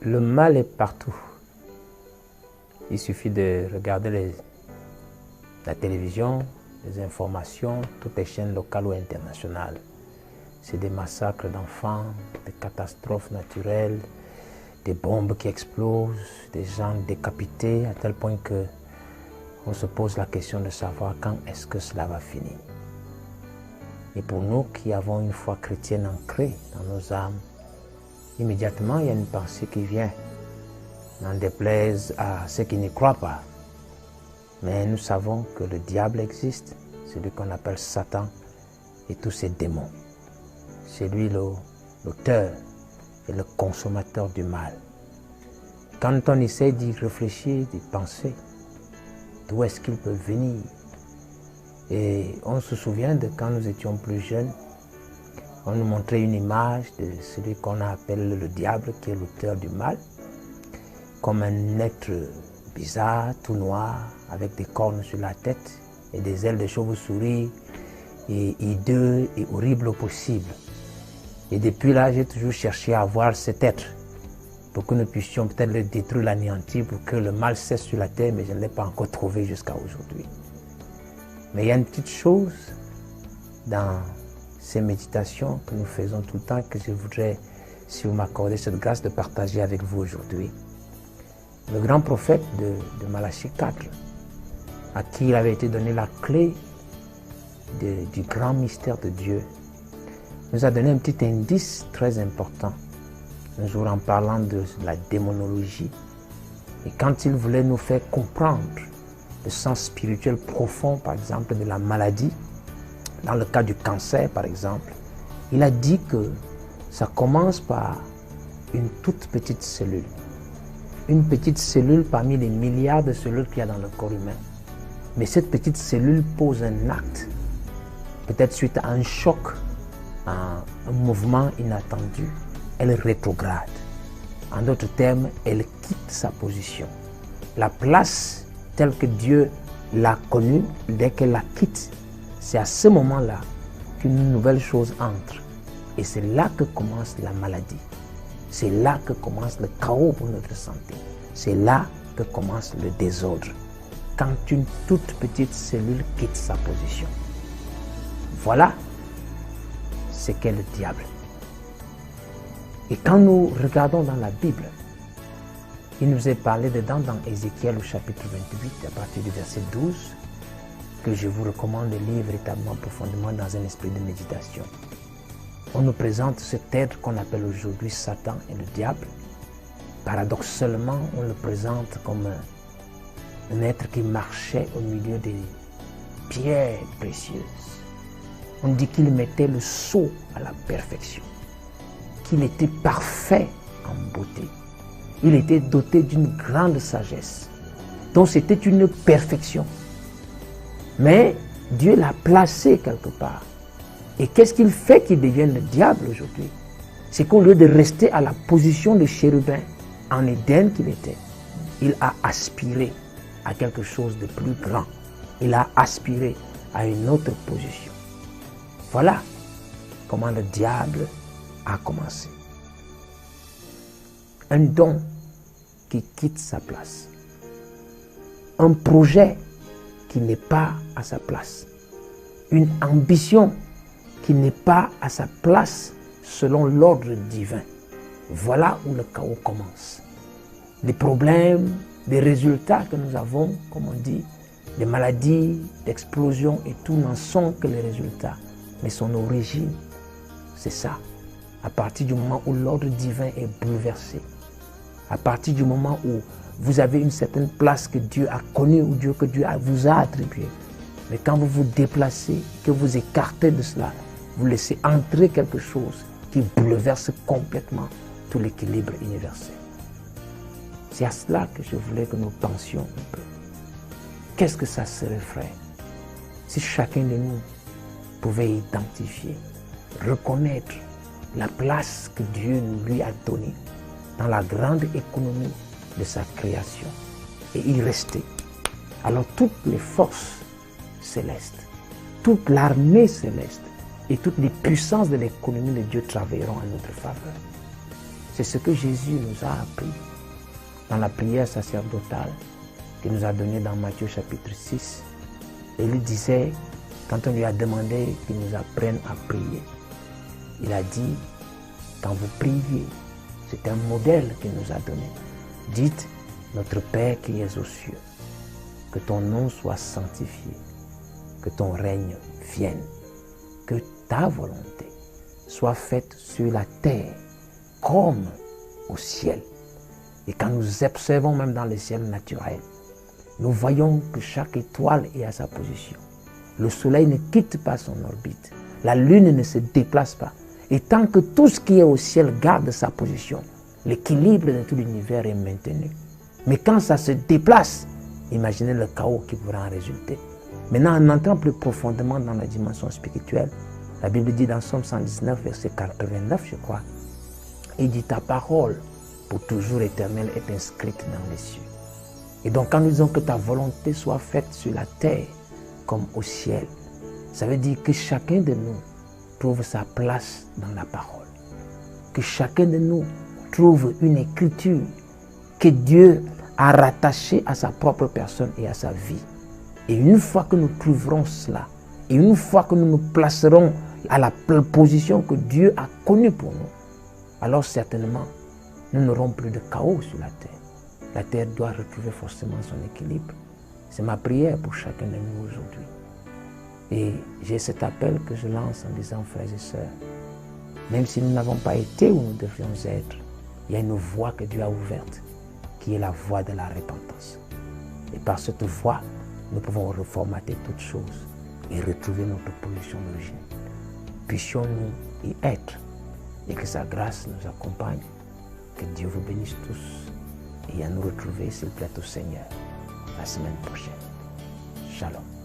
Le mal est partout. Il suffit de regarder la télévision, les informations, toutes les chaînes locales ou internationales. C'est des massacres d'enfants, des catastrophes naturelles, des bombes qui explosent, des gens décapités à tel point qu'on se pose la question de savoir quand est-ce que cela va finir. Et pour nous qui avons une foi chrétienne ancrée dans nos âmes, immédiatement il y a une pensée qui vient. N'en déplaise à ceux qui n'y croient pas. Mais nous savons que le diable existe, celui qu'on appelle Satan et tous ses démons. C'est lui l'auteur et le consommateur du mal. Quand on essaie d'y réfléchir, d'y penser, d'où est-ce qu'il peut venir? Et on se souvient de quand nous étions plus jeunes, on nous montrait une image de celui qu'on appelle le diable, qui est l'auteur du mal, comme un être bizarre, tout noir, avec des cornes sur la tête et des ailes de chauve-souris, et hideux et horrible au possible. Et depuis là, j'ai toujours cherché à voir cet être, pour que nous puissions peut-être le détruire, l'anéantir, pour que le mal cesse sur la terre, mais je ne l'ai pas encore trouvé jusqu'à aujourd'hui. Mais il y a une petite chose dans ces méditations que nous faisons tout le temps, que je voudrais, si vous m'accordez cette grâce, de partager avec vous aujourd'hui. Le grand prophète de Malachie 4, à qui il avait été donné la clé du grand mystère de Dieu, nous a donné un petit indice très important, un jour en parlant de la démonologie. Et quand il voulait nous faire comprendre le sens spirituel profond, par exemple, de la maladie, dans le cas du cancer, par exemple, il a dit que ça commence par une toute petite cellule. Une petite cellule parmi les milliards de cellules qu'il y a dans le corps humain. Mais cette petite cellule pose un acte, peut-être suite à un choc, à un mouvement inattendu. Elle rétrograde. En d'autres termes, elle quitte sa position. La place telle que Dieu l'a connue, dès qu'elle la quitte, c'est à ce moment-là qu'une nouvelle chose entre. Et c'est là que commence la maladie. C'est là que commence le chaos pour notre santé. C'est là que commence le désordre. Quand une toute petite cellule quitte sa position. Voilà ce qu'est le diable. Et quand nous regardons dans la Bible, il nous est parlé dedans dans Ézéchiel au chapitre 28, à partir du verset 12, que je vous recommande de lire véritablement profondément dans un esprit de méditation. On nous présente cet être qu'on appelle aujourd'hui Satan et le diable. Paradoxalement, on le présente comme un être qui marchait au milieu des pierres précieuses. On dit qu'il mettait le sceau à la perfection, qu'il était parfait en beauté. Il était doté d'une grande sagesse. Donc c'était une perfection. Mais Dieu l'a placé quelque part. Et qu'est-ce qu'il fait qu'il devienne le diable aujourd'hui? C'est qu'au lieu de rester à la position de chérubin en Éden qu'il était, il a aspiré à quelque chose de plus grand. Il a aspiré à une autre position. Voilà comment le diable a commencé. Un don qui quitte sa place. Un projet qui n'est pas à sa place. Une ambition qui n'est pas à sa place selon l'ordre divin. Voilà où le chaos commence. Les problèmes, les résultats que nous avons, comme on dit, des maladies, d'explosions et tout n'en sont que les résultats. Mais son origine, c'est ça. À partir du moment où l'ordre divin est bouleversé, à partir du moment où vous avez une certaine place que Dieu a connue ou que Dieu vous a attribuée, mais quand vous vous déplacez, que vous écartez de cela, vous laissez entrer quelque chose qui bouleverse complètement tout l'équilibre universel. C'est à cela que je voulais que nous pensions un peu. Qu'est-ce que ça serait, frère, si chacun de nous pouvait identifier, reconnaître la place que Dieu lui a donnée dans la grande économie de sa création et y rester. Alors toutes les forces célestes, toute l'armée céleste et toutes les puissances de l'économie de Dieu travailleront en notre faveur. C'est ce que Jésus nous a appris dans la prière sacerdotale qu'il nous a donnée dans Matthieu chapitre 6. Et il disait, quand on lui a demandé qu'il nous apprenne à prier, il a dit, quand vous priez, c'est un modèle qu'il nous a donné. Dites, notre Père qui es aux cieux, que ton nom soit sanctifié, que ton règne vienne, que ta volonté soit faite sur la terre comme au ciel. Et quand nous observons même dans le ciel naturel, nous voyons que chaque étoile est à sa position. Le soleil ne quitte pas son orbite. La lune ne se déplace pas. Et tant que tout ce qui est au ciel garde sa position, l'équilibre de tout l'univers est maintenu. Mais quand ça se déplace, imaginez le chaos qui pourra en résulter. Maintenant, en entrant plus profondément dans la dimension spirituelle, la Bible dit dans Somme 119, verset 89, je crois, il dit ta parole pour toujours éternelle est inscrite dans les cieux. Et donc quand nous disons que ta volonté soit faite sur la terre comme au ciel, ça veut dire que chacun de nous trouve sa place dans la parole. Que chacun de nous trouve une écriture que Dieu a rattachée à sa propre personne et à sa vie. Et une fois que nous trouverons cela, et une fois que nous nous placerons à la position que Dieu a connue pour nous, alors certainement, nous n'aurons plus de chaos sur la terre. La terre doit retrouver forcément son équilibre. C'est ma prière pour chacun de nous aujourd'hui. Et j'ai cet appel que je lance en disant, frères et sœurs, même si nous n'avons pas été où nous devrions être, il y a une voie que Dieu a ouverte, qui est la voie de la repentance. Et par cette voie, nous pouvons reformater toutes choses et retrouver notre position d'origine. Puissions-nous y être et que sa grâce nous accompagne. Que Dieu vous bénisse tous et à nous retrouver, s'il plaît au Seigneur, la semaine prochaine. Shalom.